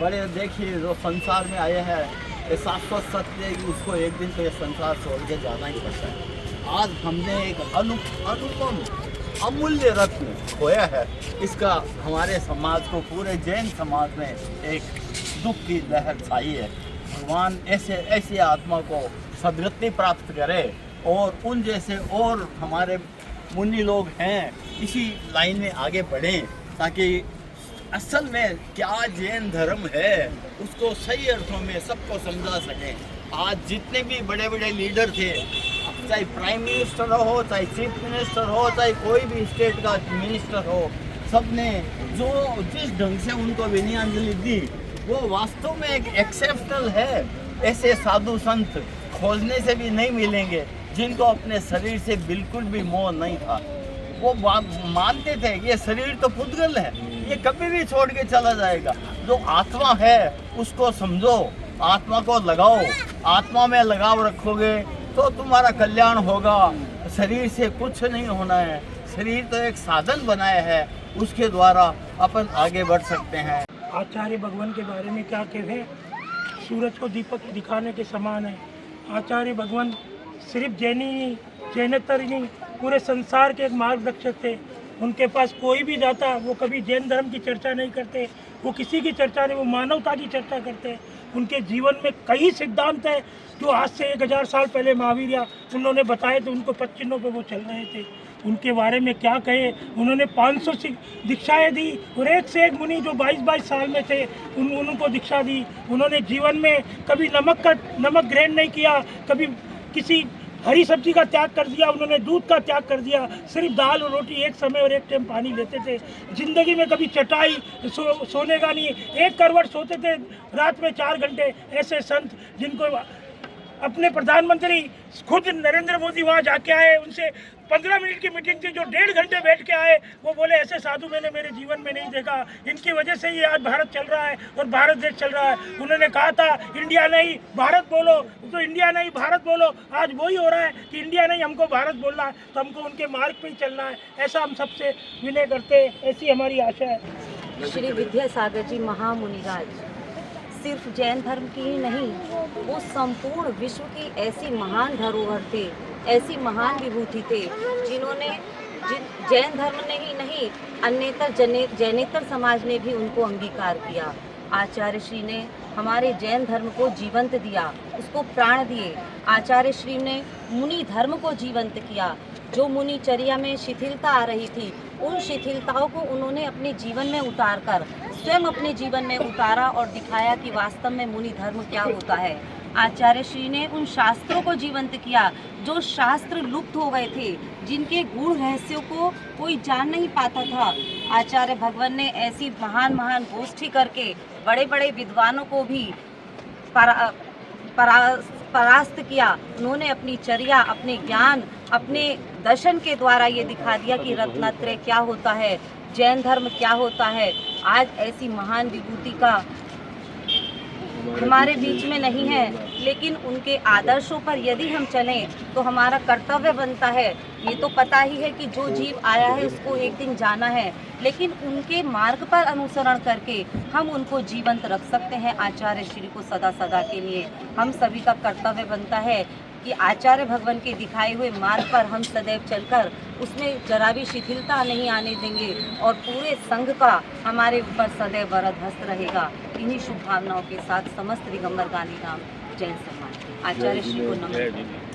बड़े देखिए जो संसार में आए हैं ये शाश्वत सत्य है कि उसको एक दिन तो ये संसार छोड़ के जाना ही पड़ता है। आज हमने एक अनुपम अमूल्य रत्न खोया है। इसका हमारे समाज को, पूरे जैन समाज में एक दुख की लहर छाई है। भगवान ऐसे आत्मा को सद्गति प्राप्त करे और उन जैसे और हमारे मुनि लोग हैं इसी लाइन में आगे बढ़ें, ताकि असल में क्या जैन धर्म है उसको सही अर्थों में सबको समझा सकें। आज जितने भी बड़े बड़े लीडर थे, चाहे प्राइम मिनिस्टर हो, चाहे चीफ मिनिस्टर हो, चाहे कोई भी स्टेट का मिनिस्टर हो, सबने जो जिस ढंग से उनको विनयाञ्जलि दी वो वास्तव में एक एक्सेप्शनल है। ऐसे साधु संत खोजने से भी नहीं मिलेंगे जिनको अपने शरीर से बिल्कुल भी मोह नहीं था। वो मानते थे ये शरीर तो पुद्गल है, ये कभी भी छोड़ के चला जाएगा। जो आत्मा है उसको समझो, आत्मा को लगाओ, आत्मा में लगाव रखोगे तो तुम्हारा कल्याण होगा। शरीर से कुछ नहीं होना है, शरीर तो एक साधन बनाया है, उसके द्वारा अपन आगे बढ़ सकते हैं। आचार्य भगवान के बारे में क्या कहें, सूरज को दीपक दिखाने के समान है। आचार्य भगवान सिर्फ जैनेतर ही नहीं, पूरे संसार के एक मार्गदर्शक थे। उनके पास कोई भी जाता, वो कभी जैन धर्म की चर्चा नहीं करते, वो किसी की चर्चा नहीं, वो मानवता की चर्चा करते। उनके जीवन में कई सिद्धांत हैं जो आज से 1000 साल पहले महावीर या उन्होंने बताए थे, उनको पच्चिनों पे वो चल रहे थे। उनके बारे में क्या कहे, उन्होंने 500 दीक्षाएँ दी और एक से एक मुनि जो 22-22 साल में थे उनको दीक्षा दी। उन्होंने जीवन में कभी नमक ग्रहण नहीं किया, कभी किसी हरी सब्जी का त्याग कर दिया, उन्होंने दूध का त्याग कर दिया, सिर्फ दाल और रोटी एक समय और एक टाइम पानी लेते थे। जिंदगी में कभी चटाई सोने का नहीं, एक करवट सोते थे रात में 4 घंटे। ऐसे संत जिनको अपने प्रधानमंत्री खुद नरेंद्र मोदी वहाँ जाके आए, उनसे 15 मिनट की मीटिंग थी, जो 1.5 घंटे बैठ के आए, वो बोले ऐसे साधु मैंने मेरे जीवन में नहीं देखा। इनकी वजह से ही आज भारत चल रहा है और भारत देश चल रहा है। उन्होंने कहा था इंडिया नहीं भारत बोलो, तो इंडिया नहीं भारत बोलो। आज वही हो रहा है कि इंडिया नहीं हमको भारत बोलना है, तो हमको उनके मार्ग पे ही चलना है। ऐसा हम सबसे विनय करते हैं, ऐसी हमारी आशा है। श्री विद्यासागर जी महामुनिराज सिर्फ जैन धर्म की ही नहीं, वो संपूर्ण विश्व की ऐसी महान धरोहर थे, ऐसी महान विभूति थे जिन्होंने जैन धर्म ने ही नहीं, अन्यतर जैनेतर समाज ने भी उनको अंगीकार किया। आचार्य श्री ने हमारे जैन धर्म को जीवंत दिया, उसको प्राण दिए। आचार्य श्री ने मुनि धर्म को जीवंत किया। जो मुनिचर्या में शिथिलता आ रही थी, उन शिथिलताओं को उन्होंने अपने जीवन में उतारकर स्वयं अपने जीवन में उतारा और दिखाया कि वास्तव में मुनि धर्म क्या होता है। आचार्य श्री ने उन शास्त्रों को जीवंत किया जो शास्त्र लुप्त हो गए थे, जिनके गूढ़ रहस्यों को कोई जान नहीं पाता था। आचार्य भगवान ने ऐसी महान महान गोष्ठी करके बड़े बड़े विद्वानों को भी परास्त किया। उन्होंने अपनी चर्या, अपने ज्ञान, अपने दर्शन के द्वारा ये दिखा दिया कि रत्नत्रय क्या होता है, जैन धर्म क्या होता है। आज ऐसी महान विभूति का हमारे बीच में नहीं है, लेकिन उनके आदर्शों पर यदि हम चलें तो हमारा कर्तव्य बनता है। ये तो पता ही है कि जो जीव आया है उसको एक दिन जाना है, लेकिन उनके मार्ग पर अनुसरण करके हम उनको जीवंत रख सकते हैं। आचार्य श्री को सदा सदा के लिए हम सभी का कर्तव्य बनता है कि आचार्य भगवान के दिखाए हुए मार्ग पर हम सदैव चलकर उसमें जरा भी शिथिलता नहीं आने देंगे और पूरे संघ का हमारे ऊपर सदैव वरदहस्त रहेगा। इन्हीं शुभकामनाओं के साथ समस्त दिगंबर गांधी धाम जैन समाज आचार्य श्री को नमन।